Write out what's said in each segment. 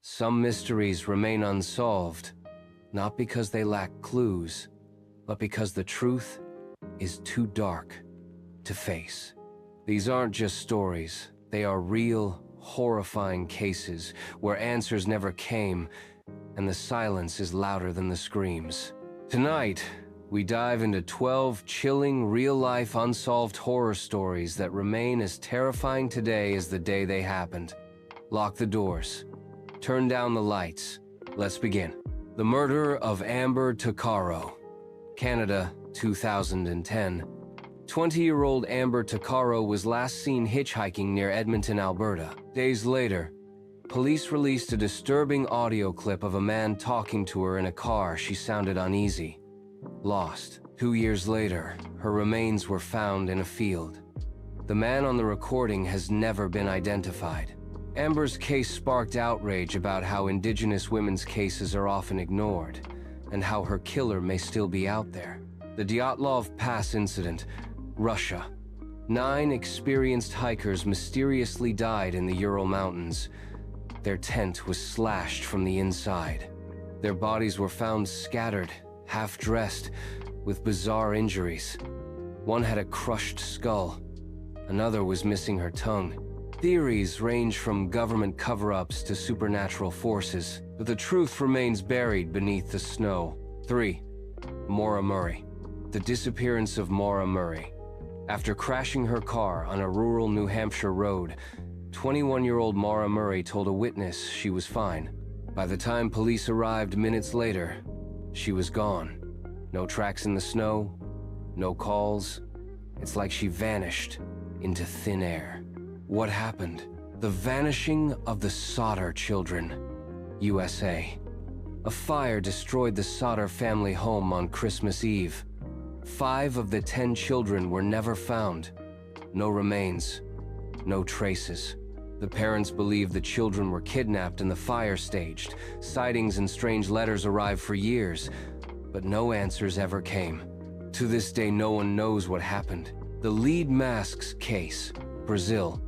Some mysteries remain unsolved, not because they lack clues, but because the truth is too dark to face. These aren't just stories, they are real, horrifying cases where answers never came and the silence is louder than the screams. Tonight, we dive into 12 chilling, real-life, unsolved horror stories that remain as terrifying today as the day they happened. Lock the doors. Turn down the lights. Let's begin. The murder of Amber Tuccaro. Canada, 2010. 20-year-old Amber Tuccaro was last seen hitchhiking near Edmonton, Alberta. Days later, police released a disturbing audio clip of a man talking to her in a car. She sounded uneasy. Lost. 2 years later, her remains were found in a field. The man on the recording has never been identified. Amber's case sparked outrage about how Indigenous women's cases are often ignored, and how her killer may still be out there. The Dyatlov Pass incident, Russia. 9 experienced hikers mysteriously died in the Ural Mountains. Their tent was slashed from the inside. Their bodies were found scattered, half-dressed, with bizarre injuries. One had a crushed skull. Another was missing her tongue. Theories range from government cover-ups to supernatural forces, but the truth remains buried beneath the snow. 3. Maura Murray. The disappearance of Maura Murray. After crashing her car on a rural New Hampshire road, 21-year-old Maura Murray told a witness she was fine. By the time police arrived minutes later, she was gone. No tracks in the snow, no calls. It's like she vanished into thin air. What happened? The vanishing of the Sodder children, USA. A fire destroyed the Sodder family home on Christmas Eve. 5 of the 10 children were never found. No remains, no traces. The parents believe the children were kidnapped and the fire staged. Sightings and strange letters arrived for years, but no answers ever came. To this day, no one knows what happened. The lead masks case, Brazil.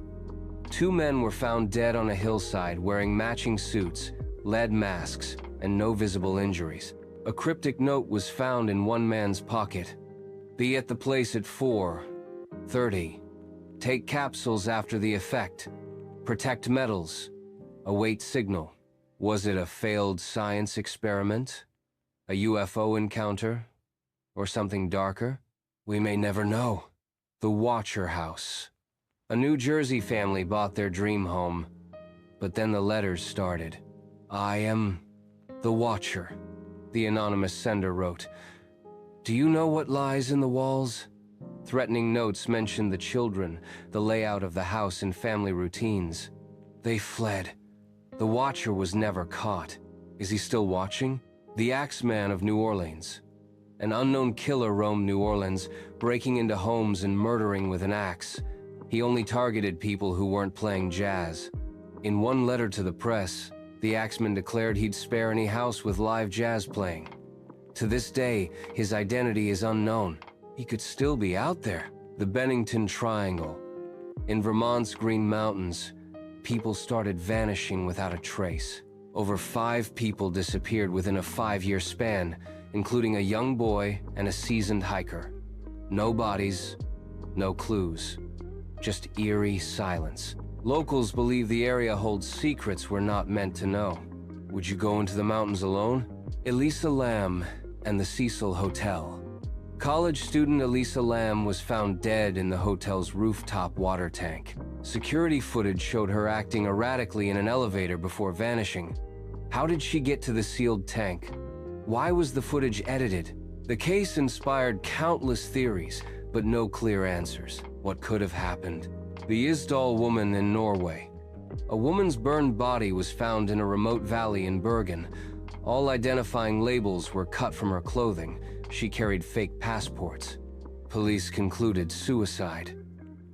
2 men were found dead on a hillside wearing matching suits, lead masks, and no visible injuries. A cryptic note was found in one man's pocket. Be at the place at 4:30. Take capsules after the effect. Protect metals. Await signal. Was it a failed science experiment? A UFO encounter? Or something darker? We may never know. The Watcher House. A New Jersey family bought their dream home, but then the letters started. I am the Watcher, the anonymous sender wrote. Do you know what lies in the walls? Threatening notes mentioned the children, the layout of the house, and family routines. They fled. The Watcher was never caught. Is he still watching? The Axeman of New Orleans. An unknown killer roamed New Orleans, breaking into homes and murdering with an axe. He only targeted people who weren't playing jazz. In one letter to the press, the Axeman declared he'd spare any house with live jazz playing. To this day, his identity is unknown. He could still be out there. The Bennington Triangle. In Vermont's Green Mountains, people started vanishing without a trace. Over 5 people disappeared within a 5-year span, including a young boy and a seasoned hiker. No bodies, no clues. Just eerie silence. Locals believe the area holds secrets we're not meant to know. Would you go into the mountains alone? Elisa Lamb and the Cecil Hotel. College student Elisa Lamb was found dead in the hotel's rooftop water tank. Security footage showed her acting erratically in an elevator before vanishing. How did she get to the sealed tank? Why was the footage edited? The case inspired countless theories, but no clear answers. What could have happened? The Isdal woman in Norway. A woman's burned body was found in a remote valley in Bergen. All identifying labels were cut from her clothing. She carried fake passports. Police concluded suicide.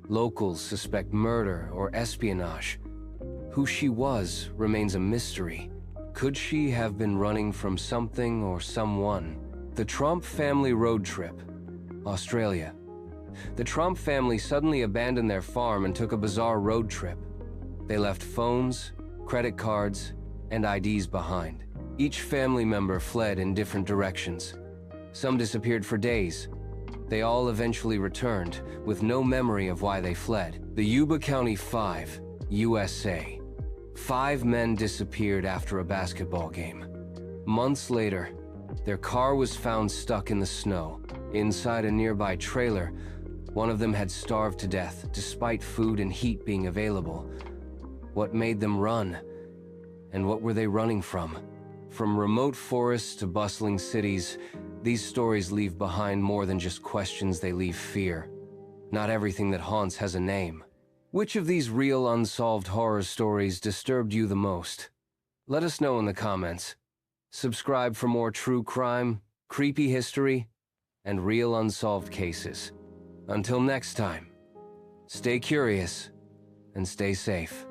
Locals suspect murder or espionage. Who she was remains a mystery. Could she have been running from something or someone? The Tromp family road trip. Australia. The Tromp family suddenly abandoned their farm and took a bizarre road trip. They left phones, credit cards, and IDs behind. Each family member fled in different directions. Some disappeared for days. They all eventually returned, with no memory of why they fled. The Yuba County 5, USA. 5 men disappeared after a basketball game. Months later, their car was found stuck in the snow. Inside a nearby trailer, one of them had starved to death, despite food and heat being available. What made them run? And what were they running from? From remote forests to bustling cities, these stories leave behind more than just questions, they leave fear. Not everything that haunts has a name. Which of these real unsolved horror stories disturbed you the most? Let us know in the comments. Subscribe for more true crime, creepy history, and real unsolved cases. Until next time, stay curious and stay safe.